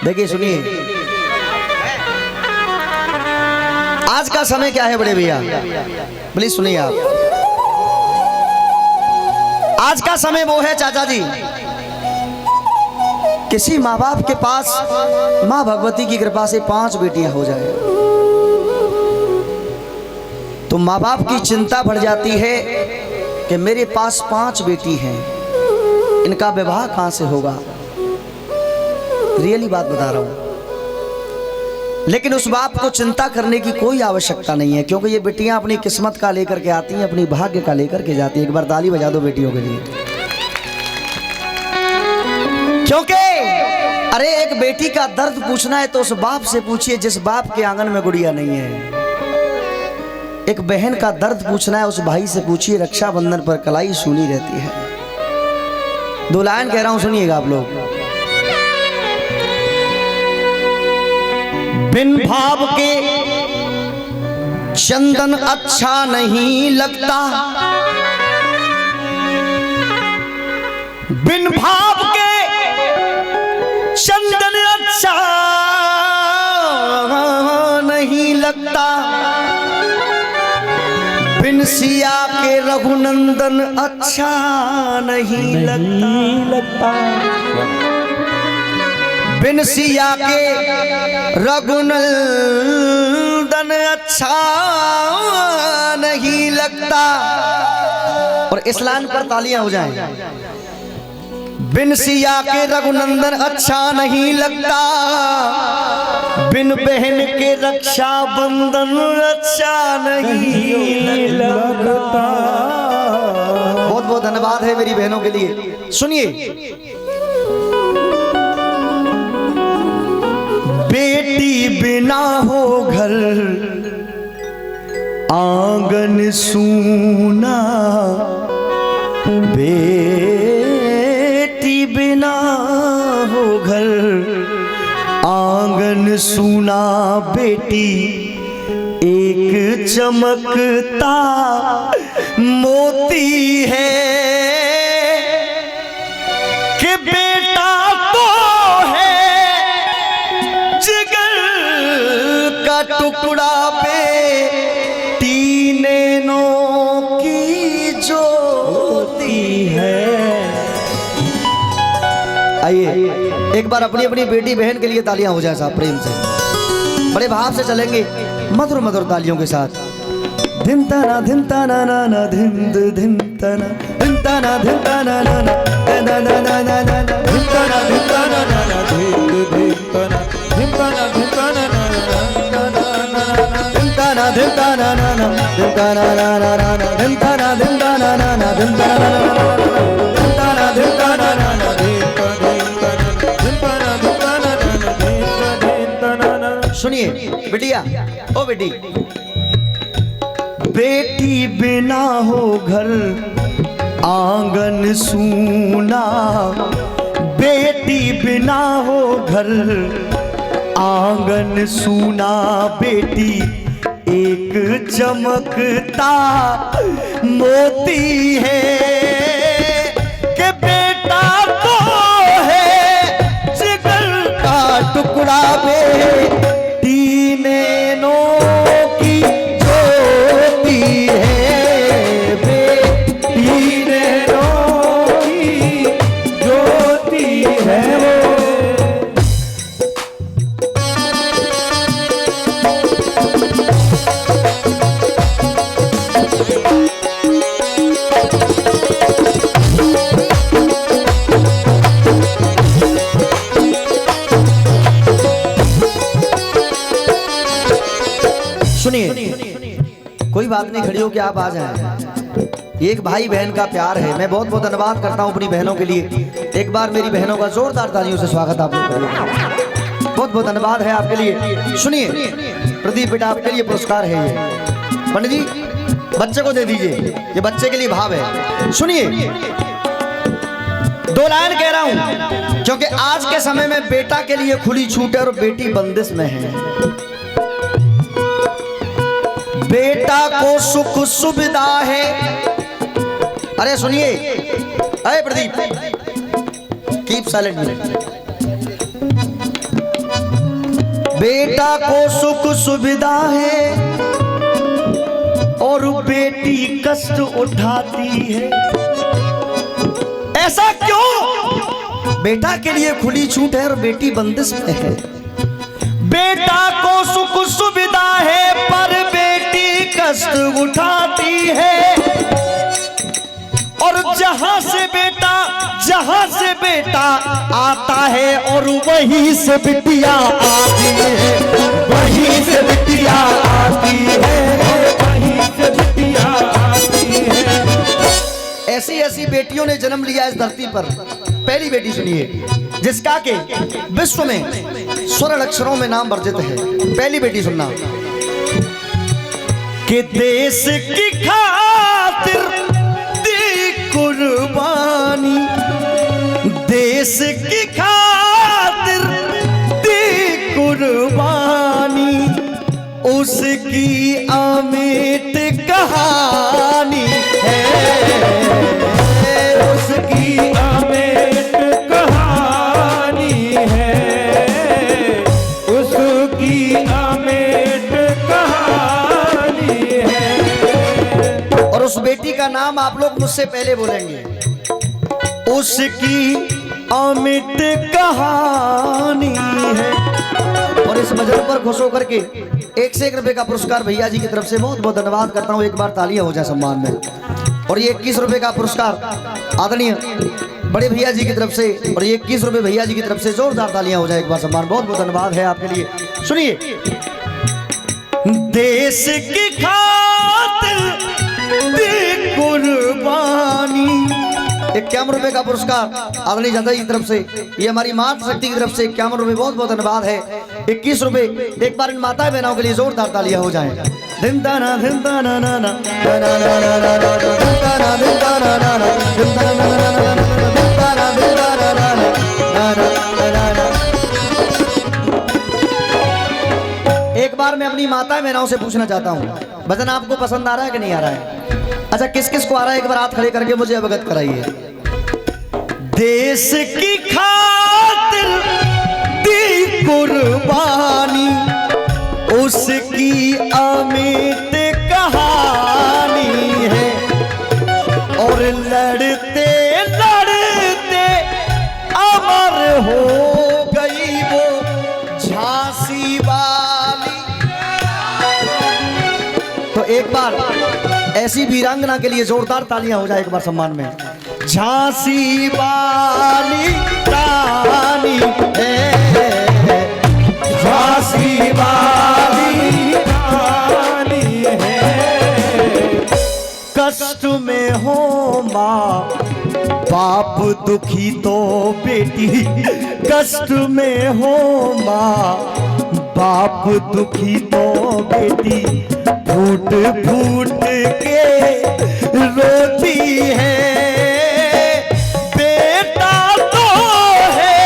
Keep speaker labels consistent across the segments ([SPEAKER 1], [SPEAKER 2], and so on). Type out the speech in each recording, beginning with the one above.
[SPEAKER 1] देखिए सुनिए, आज का समय क्या है बड़े भैया, प्लीज सुनिए आप। आज का समय वो है चाचा जी, किसी माँ बाप के पास माँ भगवती की कृपा से 5 बेटियां हो जाए तो माँ बाप की चिंता बढ़ जाती है कि मेरे पास 5 बेटी हैं, इनका विवाह कहां से होगा। रियली बात बता रहा हूं। लेकिन उस बाप को चिंता करने की कोई आवश्यकता नहीं है, क्योंकि ये बेटियां अपनी किस्मत का लेकर के आती हैं, अपनी भाग्य का लेकर के जाती हैं। एक बार ताली बजा दो बेटियों के लिए। क्योंकि अरे एक बेटी का दर्द पूछना है तो उस बाप से पूछिए जिस बाप के आंगन में गुड़िया नहीं है। एक बहन का दर्द पूछना है उस भाई से पूछिए, रक्षाबंधन पर कलाई सूनी रहती है। 2 लाइन कह रहा हूं, सुनिएगा आप लोग। बिन भाव के चंदन अच्छा नहीं लगता, बिन भाव के चंदन अच्छा नहीं लगता, बिन सिया के रघुनंदन अच्छा नहीं लगता, बिन सिया के रघुनंदन अच्छा नहीं लगता। और इस लाइन पर तालियां हो जाएं। बिन सिया के रघुनंदन अच्छा नहीं लगता, बिन बहन के रक्षा बंधन अच्छा नहीं लगता। बहुत बहुत धन्यवाद है मेरी बहनों के लिए। सुनिए, बेटी बिना हो घर आंगन सूना, बेटी बिना हो घर आंगन सूना, बेटी एक चमकता मोती है कि बेटा तो है जिगर का टुकड़ा, बेटी नैनों की ज्योति है। आइए एक बार अपनी अपनी बेटी बहन के लिए तालियां हो जाए साहब, प्रेम से, बड़े भाव से चलेंगे, मधुर मधुर तालियों के साथ। धिम तना ना ना ना धिम धिम तना धिम तना ना ना ना ना ना ना ना ना धिम तना ना ना धिम धिम तना धिम तना ना ना धिम तना ना ना धिम तना ना ना धिम तना ना ना धिम तना ना ना सुनिए बेटिया, ओ बेटी, बेटी बिना हो घर आंगन सूना, बेटी बिना हो घर आंगन सूना, बेटी एक चमकता मोती है कि बेटा तो है जिगर का टुकड़ा, बेटी नैनों की ज्योति है, बेटी नैनों की ज्योति है। सुनिए, कोई बात नहीं, खड़ी हो के आप आ जाएं। एक भाई बहन का प्यार है। मैं बहुत बहुत धन्यवाद करता हूँ अपनी बहनों के लिए। एक बार मेरी बहनों का जोरदार तालियों से स्वागत आप लोग करिए। बहुत बहुत धन्यवाद है आपके लिए। सुनिए प्रदीप बेटा, आपके लिए पुरस्कार है ये। पंडित जी बच्चे को दे दीजिए, ये बच्चे के लिए भाव है। सुनिए 2 लाइन कह रहा हूं क्योंकि आज के समय में बेटा के लिए खुली छूट है और बेटी बंदिश में है। बेटा को सुख सुविधा है। अरे सुनिए, अरे प्रदीप कीप साइलेंट। बेटा को सुख सुविधा है और बेटी कष्ट उठाती है। ऐसा क्यों? बेटा के लिए खुली छूट है और बेटी बंदिश में है। बेटा को सुख सुविधा है पर बेटी कष्ट उठाती है। और जहां से बेटा आता है और वहीं से बिटिया आती है, वहीं से बिटिया आती है, वहीं से बिटिया आती है। ऐसी ऐसी बेटियों ने जन्म लिया इस धरती पर। पहली बेटी सुनिए जिसका के विश्व में स्वर्ण अक्षरों में नाम वर्जित है। पहली बेटी सुनना कि देश की खातिर दी कुर्बानी, देश की खातिर दी कुर्बानी, उसकी अमिट कहानी है, उसकी अमिट कहानी है, उसकी अमिट कहानी है। और उस बेटी का नाम आप लोग मुझसे पहले बोलेंगे, उसकी अमिट कहानी है। और इस मजर पर खुश होकर के 1 से 1 रुपए का पुरस्कार भैया जी की तरफ से बहुत बहुत धन्यवाद करता हूँ। एक बार तालियां हो जाए सम्मान में। और ये 21 रुपए का पुरस्कार आदरणीय बड़े भैया जी की तरफ से, और ये 21 रुपए भैया जी की तरफ से जोरदार तालियां हो जाए एक बार सम्मान। बहुत बहुत धन्यवाद है आपके लिए। सुनिए देश की खातिर दी कुर्बानी, 51 रुपए का पुरस्कार आदरणीय जनता की तरफ से, ये हमारी मातृ शक्ति की तरफ से 51 रुपए बहुत बहुत धन्यवाद है। 21 रुपए एक बार इन माता बहनों के लिए जोरदार तालियां हो जाएं। एक बार मैं अपनी माता बहनों से पूछना चाहता हूँ, भजन आपको पसंद आ रहा है कि नहीं आ रहा है? अच्छा किस किस को आ रहा है एक बार हाथ खड़े करके मुझे अवगत कराइए। देश की खातिर दी कुर्बानी, उसकी अमिट कहानी है। और लड़ते लड़ते अमर हो गई वो झांसी वाली। तो एक बार ऐसी वीरांगना के लिए जोरदार तालियां हो जाए एक बार सम्मान में। झांसी वाली रानी है, झांसी वाली रानी है। कष्ट में हो माँ बाप दुखी तो बेटी, कष्ट में हो माँ बाप दुखी तो बेटी फूट फूट के रोती है। बेटा तो है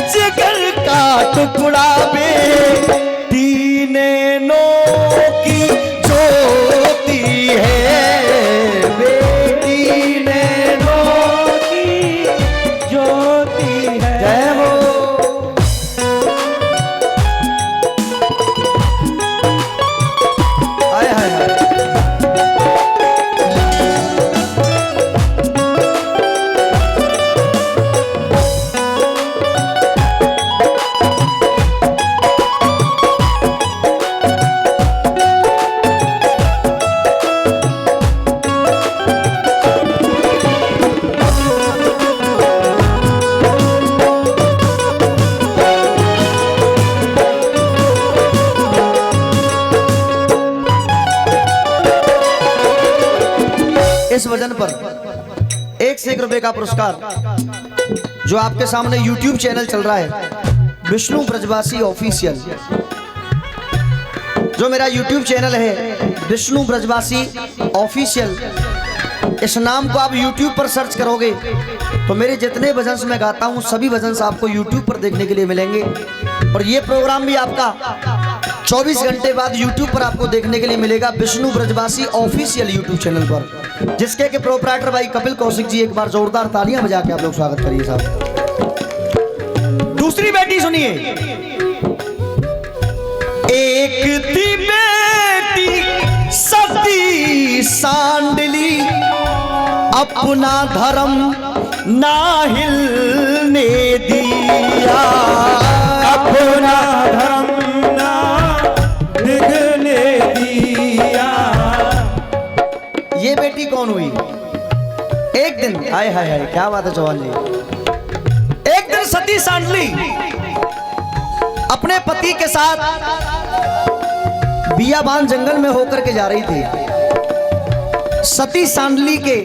[SPEAKER 1] जिगर का टुकड़ा, बेटी नैनों की ज्योति है, बेटी नैनों की ज्योति है। जय हो। इस वजन पर 1 से 1 रुपए का पुरस्कार जो आपके सामने YouTube चैनल चल रहा है विष्णु ब्रजवासी ऑफिशियल, जो मेरा YouTube चैनल है विष्णु ब्रजवासी ऑफिशियल, इस नाम को आप YouTube पर सर्च करोगे तो मेरे जितने भजन मैं गाता हूँ सभी भजन आपको YouTube पर देखने के लिए मिलेंगे। और ये प्रोग्राम भी आपका 24 घंटे बाद YouTube पर आपको देखने के लिए मिलेगा विष्णु ब्रजवासी ऑफिशियल YouTube चैनल पर, जिसके के प्रोप्राइटर भाई कपिल कौशिक जी। एक बार जोरदार तालियां बजा के आप लोग स्वागत करिए साहब। दूसरी बेटी सुनिए। एक थी बेटी सती सांडली, अपना धर्म ना हिलने दिया,
[SPEAKER 2] अपना धर्म ना डिगने दिया।
[SPEAKER 1] ये बेटी कौन हुई? एक दिन, हाय हाय हाय क्या बात है चौहान जी, एक दिन सती सांडली अपने पति के साथ बियाबान जंगल में होकर के जा रही थी। सती सांडली के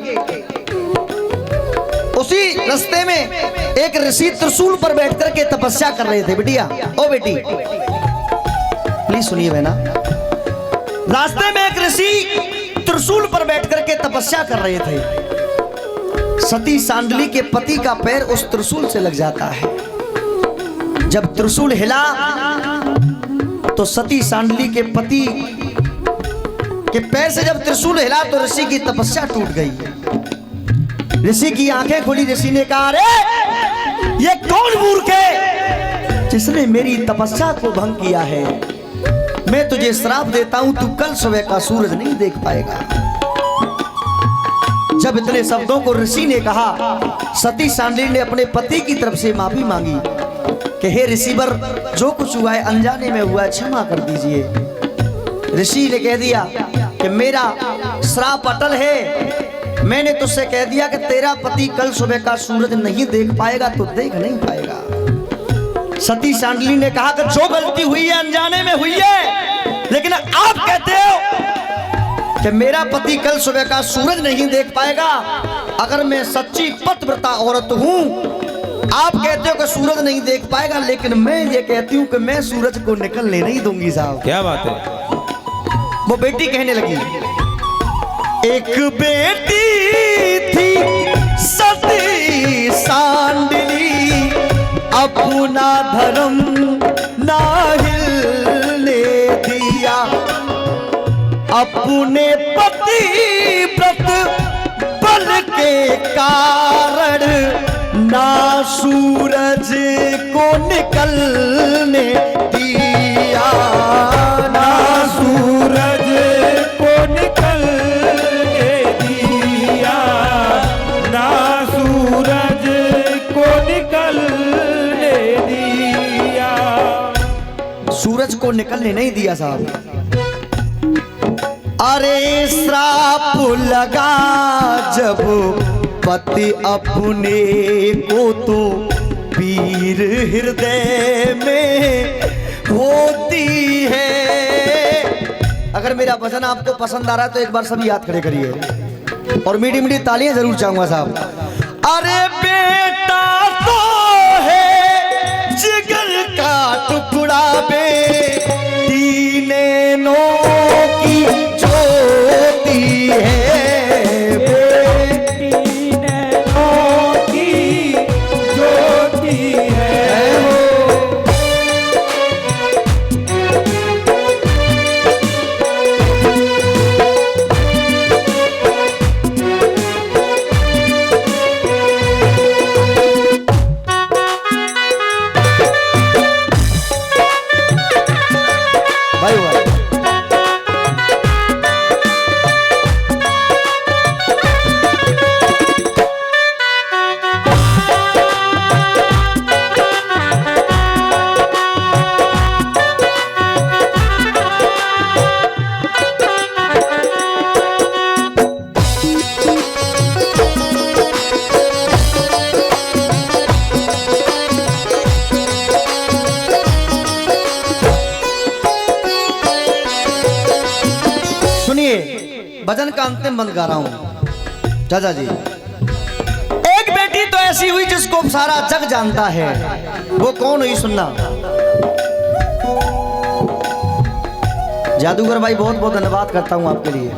[SPEAKER 1] उसी रास्ते में एक ऋषि त्रिशूल पर बैठकर के तपस्या कर रहे थे। बिटिया, ओ बेटी प्लीज सुनिए बहना। रास्ते में एक ऋषि त्रिशूल पर बैठकर के तपस्या कर रहे थे। सती सांडली के पति का पैर उस त्रिशूल से लग जाता है। जब त्रिशूल हिला तो सती सांडली के पति के पैर से जब त्रिशूल हिला तो ऋषि की तपस्या टूट गई। ऋषि की आंखें खुली। ऋषि ने कहा, अरे ये कौन मूर्ख है जिसने मेरी तपस्या को भंग किया है? मैं तुझे श्राप देता हूं, तू कल सुबह का सूरज नहीं देख पाएगा। जब इतने शब्दों को ऋषि ने कहा, सती सांडली ने अपने पति की तरफ से माफी मांगी कि हे ऋषिवर, जो कुछ हुआ है अनजाने में हुआ है, क्षमा कर दीजिए। ऋषि ने कह दिया कि मेरा श्राप अटल है। मैंने तुझसे कह दिया कि तेरा पति कल सुबह का सूरज नहीं देख पाएगा तो देख नहीं पाएगा। सती सांडली ने कहा कि जो गलती हुई है अनजाने में हुई है, लेकिन आप कहते हो कि मेरा पति कल सुबह का सूरज नहीं देख पाएगा। अगर मैं सच्ची पतिव्रता औरत हूं, आप कहते हो कि सूरज नहीं देख पाएगा, लेकिन मैं ये कहती हूँ कि मैं सूरज को निकलने नहीं दूंगी साहब।
[SPEAKER 2] क्या बात है?
[SPEAKER 1] वो बेटी कहने लगी, एक बेटी थी सती सांडली, अपना धर्म ना हिलने दिया, अपने पति व्रत बल के कारण ना सूरज को निकलने दिया,
[SPEAKER 2] ना सूरज को निकलने दिया, ना सूरज को निकलने दिया।
[SPEAKER 1] सूरज को निकलने नहीं दिया साहब। अरे श्राप लगा जब पति अपने को तो वीर हृदय में होती है। अगर मेरा भजन आपको पसंद आ रहा है तो एक बार सभी याद खड़े करिए और मीठी मीठी तालियां जरूर चाहूंगा साहब। अरे बेटा तो है जिगर का टुकड़ा, बेटी नैनों की ज्योति है,
[SPEAKER 2] बेटी नैनों की ज्योति है।
[SPEAKER 1] भाई भाई भजन का अंतिम बंद गा रहा हूं। चाचा जी, एक बेटी तो ऐसी हुई जिसको सारा जग जानता है, वो कौन हुई सुनना। जादूगर भाई बहुत बहुत धन्यवाद करता हूँ आपके लिए,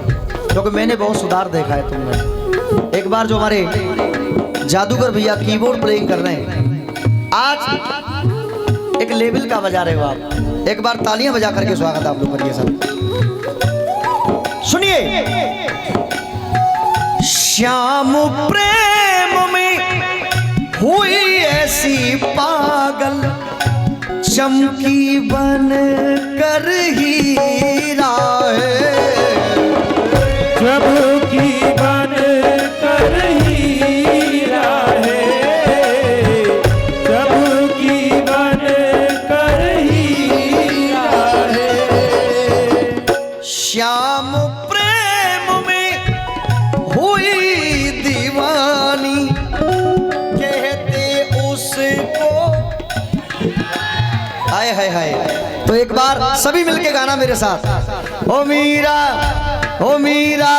[SPEAKER 1] क्योंकि मैंने बहुत सुधार देखा है तुमने। एक बार जो हमारे जादूगर भैया कीबोर्ड प्लेइंग कर रहे हैं, आज एक लेवल का बजा रहे हो आप, एक बार तालियां बजा करके स्वागत आप लोग करिए सब। सुनिए, श्याम प्रेम में हुई ऐसी पागल, चमकी बन कर हीरा है,
[SPEAKER 2] चमकी बन कर हीरा है, चमकी बन कर हीरा है।
[SPEAKER 1] श्याम प्रेम में हुई दीवानी, कहते उसको हाय हाय हाय। तो एक बार सभी मिलके गाना मेरे साथ। ओ मीरा, ओ मीरा,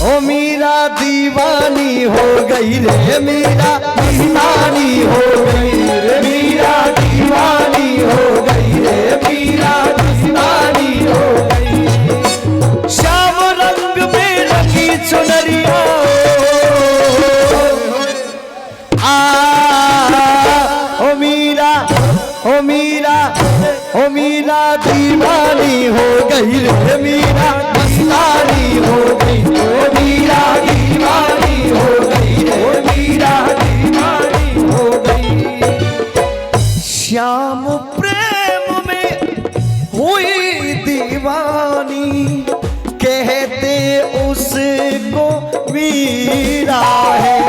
[SPEAKER 1] ओ मीरा दीवानी हो गई रे, मीरा दीवानी हो गई रे, मीरा दीवानी हो गई रे, मीरा दीवानी हो गई। श्याम रंग में रंगी चुनरिया, ओ मीरा, ओ मीरा, ओ मीरा दीवानी हो गई रे, मीरा दीवानी हो गई, ओ मीरा दीवानी हो गई रे, मीरा दीवानी हो गई। श्याम प्रेम में हुई दीवानी, कहते उसको मीरा है।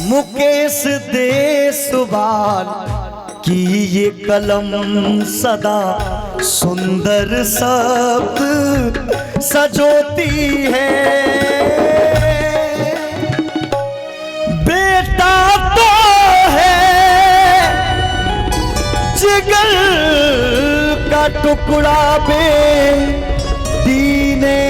[SPEAKER 1] मुकेश दे सुबान की ये कलम सदा सुंदर शब्द सजोती है, बेटा तो है जिगर का टुकड़ा, बेटी ने